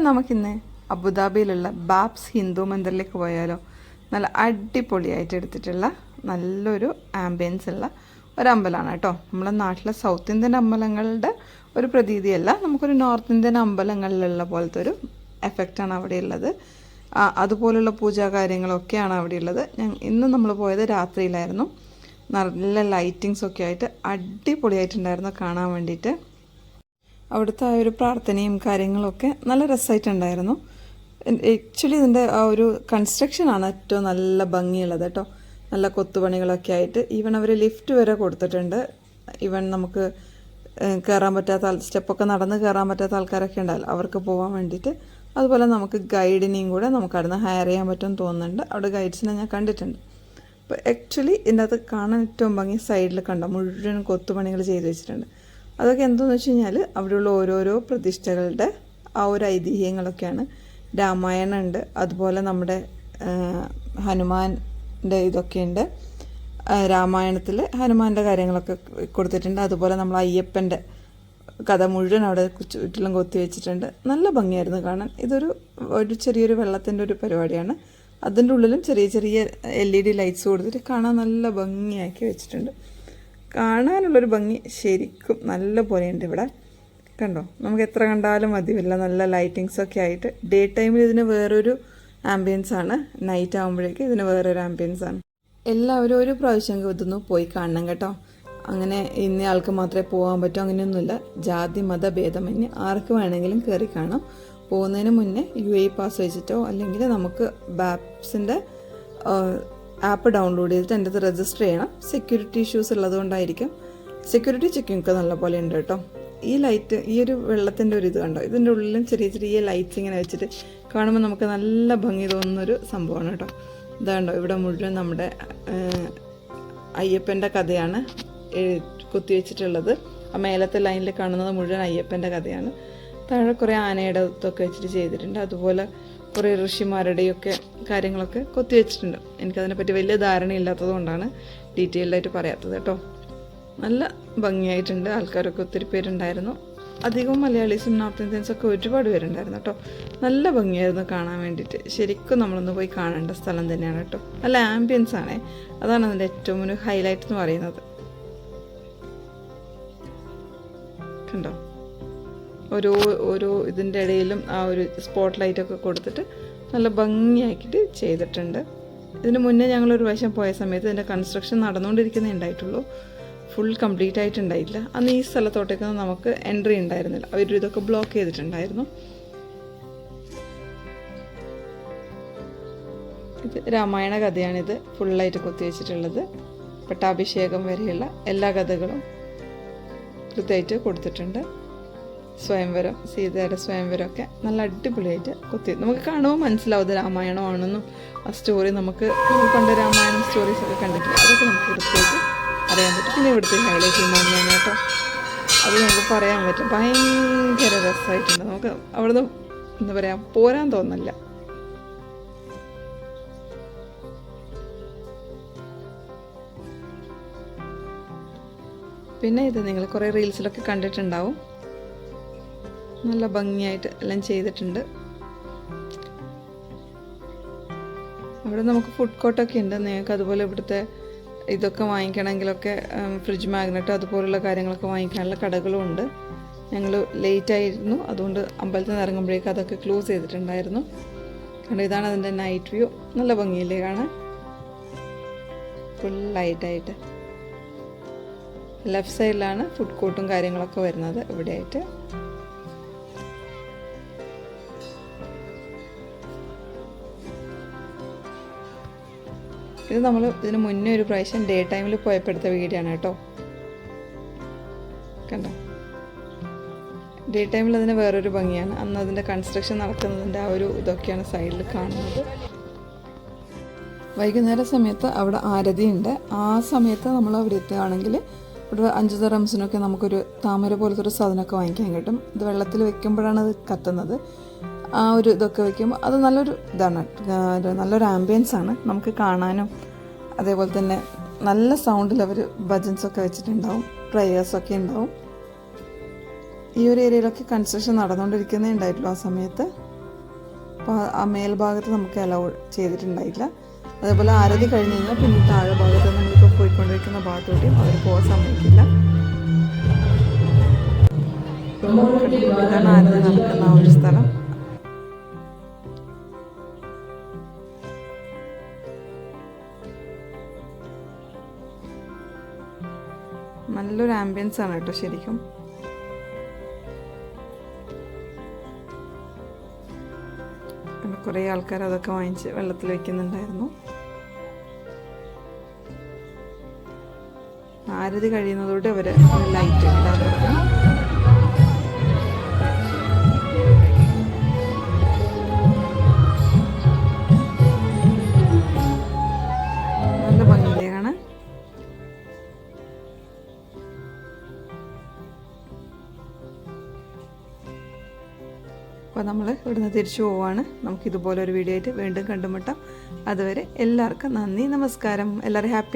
നമുക്കിന്ന് അബുദാബിയിലുള്ള ബാബ്സ് ഹിന്ദു മന്ദിറിലേക്ക് പോയാലോ? നല്ല അടിപൊളിയായിട്ട് എടുത്തിട്ടുള്ള നല്ലൊരു ആംബിയൻസ് ഉള്ള ഒരമ്പലമാണ് കേട്ടോ. നമ്മുടെ നാട്ടിലെ സൗത്ത് ഇന്ത്യൻ അമ്പലങ്ങളുടെ ഒരു പ്രതീതിയല്ല, നമുക്കൊരു നോർത്ത് ഇന്ത്യൻ അമ്പലങ്ങളിലുള്ള പോലത്തെ ഒരു എഫക്റ്റാണ് അവിടെ ഉള്ളത്. അതുപോലുള്ള പൂജാ കാര്യങ്ങളൊക്കെയാണ് അവിടെ ഉള്ളത്. ഇന്ന് നമ്മൾ പോയത് രാത്രിയിലായിരുന്നു. നല്ല ലൈറ്റിങ്സൊക്കെ ആയിട്ട് അടിപൊളിയായിട്ടുണ്ടായിരുന്നു കാണാൻ വേണ്ടിയിട്ട്. അവിടുത്തെ ആ ഒരു പ്രാർത്ഥനയും കാര്യങ്ങളൊക്കെ നല്ല രസമായിട്ടുണ്ടായിരുന്നു. ആക്ച്വലി ഇതിൻ്റെ ആ ഒരു കൺസ്ട്രക്ഷനാണ് ഏറ്റവും നല്ല ഭംഗിയുള്ളത് കേട്ടോ. നല്ല കൊത്തുപണികളൊക്കെ ആയിട്ട് ഈവൻ അവർ ലിഫ്റ്റ് വരെ കൊടുത്തിട്ടുണ്ട്. ഈവൻ നമുക്ക് കയറാൻ പറ്റാത്ത സ്റ്റെപ്പൊക്കെ നടന്ന് കയറാൻ പറ്റാത്ത ആൾക്കാരൊക്കെ ഉണ്ടാവില്ല, അവർക്ക് പോകാൻ വേണ്ടിയിട്ട്. അതുപോലെ നമുക്ക് ഗൈഡിനെയും കൂടെ നമുക്ക് അവിടെ നിന്ന് ഹയർ ചെയ്യാൻ പറ്റുമെന്ന് തോന്നുന്നുണ്ട്. അവിടെ ഗൈഡ്സിനെ ഞാൻ കണ്ടിട്ടുണ്ട്. അപ്പോൾ ആക്ച്വലി ഇതിൻ്റെ അകത്ത് കാണാൻ ഏറ്റവും ഭംഗി സൈഡിൽ കണ്ട മുഴുവൻ കൊത്തുപണികൾ ചെയ്ത് വെച്ചിട്ടുണ്ട്. അതൊക്കെ എന്താണെന്ന് വെച്ച് കഴിഞ്ഞാൽ അവിടെയുള്ള ഓരോരോ പ്രതിഷ്ഠകളുടെ ആ ഒരു ഐതിഹ്യങ്ങളൊക്കെയാണ്. രാമായണം ഉണ്ട്, അതുപോലെ നമ്മുടെ ഹനുമാൻ്റെ ഇതൊക്കെയുണ്ട്. രാമായണത്തിൽ ഹനുമാൻ്റെ കാര്യങ്ങളൊക്കെ കൊടുത്തിട്ടുണ്ട്. അതുപോലെ നമ്മൾ അയ്യപ്പൻ്റെ കഥ മുഴുവൻ അവിടെ ചുറ്റിലും കൊത്തി വെച്ചിട്ടുണ്ട്. നല്ല ഭംഗിയായിരുന്നു കാണാൻ. ഒരു ചെറിയൊരു വെള്ളത്തിൻ്റെ ഒരു പരിപാടിയാണ്. അതിൻ്റെ ഉള്ളിലും ചെറിയ ചെറിയ LED ലൈറ്റ്സ് കൊടുത്തിട്ട് കാണാൻ നല്ല ഭംഗിയാക്കി വെച്ചിട്ടുണ്ട്. കാണാനുള്ളൊരു ഭംഗി ശരിക്കും നല്ല പോലെയുണ്ട് ഇവിടെ. കണ്ടോ, നമുക്ക് എത്ര കണ്ടാലും മതിയില്ല. നല്ല ലൈറ്റിങ്സൊക്കെ ആയിട്ട് ഡേ ടൈമിൽ ഇതിന് വേറൊരു ആംബിയൻസ് ആണ്, നൈറ്റ് ആകുമ്പോഴേക്കും ഇതിന് വേറൊരു ആംബിയൻസ് ആണ്. എല്ലാവരും ഒരു പ്രാവശ്യം ഇതൊന്ന് പോയി കാണണം കേട്ടോ. അങ്ങനെ ഇന്ന ആൾക്ക് മാത്രമേ പോകാൻ പറ്റൂ അങ്ങനെയൊന്നുമില്ല. ജാതി മത ഭേദമന്യേ ആർക്ക് വേണമെങ്കിലും കയറി കാണാം. പോകുന്നതിന് മുന്നേ UAE പാസ് വെച്ചിട്ടോ അല്ലെങ്കിൽ നമുക്ക് ബാപ്സിൻ്റെ ആപ്പ് ഡൗൺലോഡ് ചെയ്തിട്ട് എൻ്റെ അടുത്ത് രജിസ്റ്റർ ചെയ്യണം. സെക്യൂരിറ്റി ഇഷ്യൂസ് ഉള്ളതുകൊണ്ടായിരിക്കും. സെക്യൂരിറ്റി ചെക്കിംഗ് ഒക്കെ നല്ല പോലെ ഉണ്ട് കേട്ടോ. ഈ ലൈറ്റ്, ഈ ഒരു വെള്ളത്തിൻ്റെ ഒരു ഇത് കണ്ടോ, ഇതിൻ്റെ ഉള്ളിലും ചെറിയ ചെറിയ ലൈറ്റ്സ് ഇങ്ങനെ വെച്ചിട്ട് കാണുമ്പോൾ നമുക്ക് നല്ല ഭംഗി തോന്നുന്നൊരു സംഭവമാണ് കേട്ടോ. ഇതാണ്ടോ, ഇവിടെ മുഴുവൻ നമ്മുടെ അയ്യപ്പൻ്റെ കഥയാണ് കുത്തിവെച്ചിട്ടുള്ളത്. ആ മേലത്തെ ലൈനിൽ കാണുന്നത് മുഴുവൻ അയ്യപ്പൻ്റെ കഥയാണ്. താഴെ കുറേ ആനയുടെ ഇതൊക്കെ വെച്ചിട്ട് ചെയ്തിട്ടുണ്ട്. അതുപോലെ കുറേ ഋഷിമാരുടെയൊക്കെ കാര്യങ്ങളൊക്കെ കൊത്തിവെച്ചിട്ടുണ്ട്. എനിക്കതിനെപ്പറ്റി വലിയ ധാരണയില്ലാത്തത് കൊണ്ടാണ് ഡീറ്റെയിൽഡായിട്ട് പറയാത്തത് കേട്ടോ. നല്ല ഭംഗിയായിട്ടുണ്ട്. ആൾക്കാരൊക്കെ ഒത്തിരി പേരുണ്ടായിരുന്നു. അധികവും മലയാളീസും നോർത്ത് ഇന്ത്യൻസൊക്കെ ഒരുപാട് പേരുണ്ടായിരുന്നു കേട്ടോ. നല്ല ഭംഗിയായിരുന്നു കാണാൻ വേണ്ടിയിട്ട്. ശരിക്കും നമ്മളൊന്ന് പോയി കാണേണ്ട സ്ഥലം തന്നെയാണ് കേട്ടോ. നല്ല ആംബിയൻസ് ആണേ, അതാണ് അതിൻ്റെ ഏറ്റവും ഒരു ഹൈലൈറ്റ് എന്ന് പറയുന്നത്. കണ്ടോ, ഓരോ ഇതിൻ്റെ ഇടയിലും ആ ഒരു സ്പോട്ട് ലൈറ്റൊക്കെ കൊടുത്തിട്ട് നല്ല ഭംഗിയാക്കിയിട്ട് ചെയ്തിട്ടുണ്ട്. ഇതിന് മുന്നേ ഞങ്ങളൊരു വശം പോയ സമയത്ത് ഇതിൻ്റെ കൺസ്ട്രക്ഷൻ നടന്നുകൊണ്ടിരിക്കുന്നേ ഉണ്ടായിട്ടുള്ളൂ, ഫുൾ കംപ്ലീറ്റ് ആയിട്ടുണ്ടായില്ല. അന്ന് ഈ സ്ഥലത്തോട്ടേക്കൊന്നും നമുക്ക് എൻട്രി ഉണ്ടായിരുന്നില്ല, അവർ ഇതൊക്കെ ബ്ലോക്ക് ചെയ്തിട്ടുണ്ടായിരുന്നു. ഇത് രാമായണ കഥയാണിത് ഫുള്ളായിട്ട് കൊത്തിവെച്ചിട്ടുള്ളത്. പട്ടാഭിഷേകം വരെയുള്ള എല്ലാ കഥകളും കൃത്യമായിട്ട് കൊടുത്തിട്ടുണ്ട്. സ്വയംവരം, സീതയുടെ സ്വയംവരമൊക്കെ നല്ല അടിപൊളിയായിട്ട് നമുക്ക് കാണുമ്പോൾ മനസ്സിലാവും ഇത് രാമായണമാണെന്നും. ആ സ്റ്റോറി നമുക്ക് പണ്ട് രാമായണം സ്റ്റോറീസൊക്കെ കണ്ടിട്ടില്ല, അതൊക്കെ നമുക്ക് കൃത്യമായിട്ട് അറിയാൻ പറ്റും. പിന്നെ ഇവിടുത്തെ ഹൈലൈറ്റ് മഞ്ഞാണ് കേട്ടോ, അത് നമുക്ക് പറയാൻ പറ്റും. ഭയങ്കര രസമായിട്ടുണ്ട്. നമുക്ക് അവിടുന്ന് എന്താ പറയുക, പോരാൻ തോന്നില്ല. പിന്നെ ഇത് നിങ്ങൾ കുറേ റീൽസിലൊക്കെ കണ്ടിട്ടുണ്ടാവും. നല്ല ഭംഗിയായിട്ട് എല്ലാം ചെയ്തിട്ടുണ്ട്. അവിടെ നമുക്ക് ഫുഡ് കോർട്ടൊക്കെ ഉണ്ട്. നിങ്ങൾക്ക് അതുപോലെ ഇവിടുത്തെ ഇതൊക്കെ വാങ്ങിക്കണമെങ്കിലൊക്കെ ഫ്രിഡ്ജ് മാഗ്നറ്റ് അതുപോലുള്ള കാര്യങ്ങളൊക്കെ വാങ്ങിക്കാനുള്ള കടകളും ഉണ്ട്. ഞങ്ങൾ ലേറ്റ് ആയിരുന്നു, അതുകൊണ്ട് അമ്പലത്തിൽ നിന്ന് ഇറങ്ങുമ്പോഴേക്കും അതൊക്കെ ക്ലോസ് ചെയ്തിട്ടുണ്ടായിരുന്നു. കാരണം ഇതാണ് അതിൻ്റെ നൈറ്റ് വ്യൂ. നല്ല ഭംഗിയില്ലേ കാണാൻ, ഫുൾ ലൈറ്റായിട്ട്. ലെഫ്റ്റ് സൈഡിലാണ് ഫുഡ് കോർട്ടും കാര്യങ്ങളൊക്കെ വരുന്നത് ഇവിടെയായിട്ട്. ഇത് നമ്മൾ ഇതിന് മുന്നേ ഒരു പ്രാവശ്യം ഡേ ടൈമിൽ പോയപ്പെടുത്ത വീഡിയോ ആണ് കേട്ടോ. കണ്ടോ, ഡേ ടൈമിൽ അതിന് വേറൊരു ഭംഗിയാണ്. അന്ന് അതിൻ്റെ കൺസ്ട്രക്ഷൻ നടക്കുന്നതിൻ്റെ ആ ഒരു ഇതൊക്കെയാണ് സൈഡിൽ കാണുന്നത്. വൈകുന്നേര സമയത്ത് അവിടെ ആരതിയുണ്ട്. ആ സമയത്ത് നമ്മൾ അവിടെ എത്തുകയാണെങ്കിൽ ഒരു 5 ദിർഹംസിനൊക്കെ നമുക്കൊരു താമര പോലത്തെ ഒരു സാധനമൊക്കെ വാങ്ങിക്കാൻ കിട്ടും. ഇത് വെള്ളത്തിൽ വെക്കുമ്പോഴാണ് അത് കത്തുന്നത്. ആ ഒരു ഇതൊക്കെ വയ്ക്കുമ്പോൾ അത് നല്ലൊരു ഇതാണ്, നല്ലൊരു ആംബിയൻസ് ആണ് നമുക്ക് കാണാനും. അതേപോലെ തന്നെ നല്ല സൗണ്ടിൽ അവർ ഭജൻസൊക്കെ വെച്ചിട്ടുണ്ടാവും, പ്രേയേഴ്സൊക്കെ ഉണ്ടാവും. ഈ ഒരു ഏരിയയിലൊക്കെ കൺസ്ട്രക്ഷൻ നടന്നുകൊണ്ടിരിക്കുന്നേ ഉണ്ടായിട്ടുള്ളൂ ആ സമയത്ത്. അപ്പോൾ ആ മേൽഭാഗത്ത് നമുക്ക് അലൗ ചെയ്തിട്ടുണ്ടായില്ല. അതേപോലെ ആരതി കഴിഞ്ഞ് കഴിഞ്ഞാൽ പിന്നെ താഴെ ഭാഗത്ത് നമ്മളിപ്പോൾ പോയിക്കൊണ്ടിരിക്കുന്ന ഭാഗത്തോട്ടും അവർ പോകാൻ സമ്മതിക്കില്ല. ഇതാണ് ആരതി നടക്കുന്ന ആ ഒരു സ്ഥലം. നല്ലൊരു ആംബിയൻസ് ആണ് കേട്ടോ ശരിക്കും. കുറേ ആൾക്കാർ അതൊക്കെ വാങ്ങിച്ച് വെള്ളത്തിൽ വെക്കുന്നുണ്ടായിരുന്നു. ആരതി കഴിയുന്നതോടെ അവർ ലൈറ്റ് ഇടാൻ തുടങ്ങി. നല്ല ഭംഗിയില്ലേ കാണാൻ. അപ്പോൾ നമ്മൾ ഇവിടുന്ന് തിരിച്ചു പോവാണ്. നമുക്കിതുപോലൊരു വീഡിയോ ആയിട്ട് വീണ്ടും കണ്ടുമുട്ടാം. അതുവരെ എല്ലാവർക്കും നന്ദി, നമസ്കാരം. എല്ലാവരും ഹാപ്പി.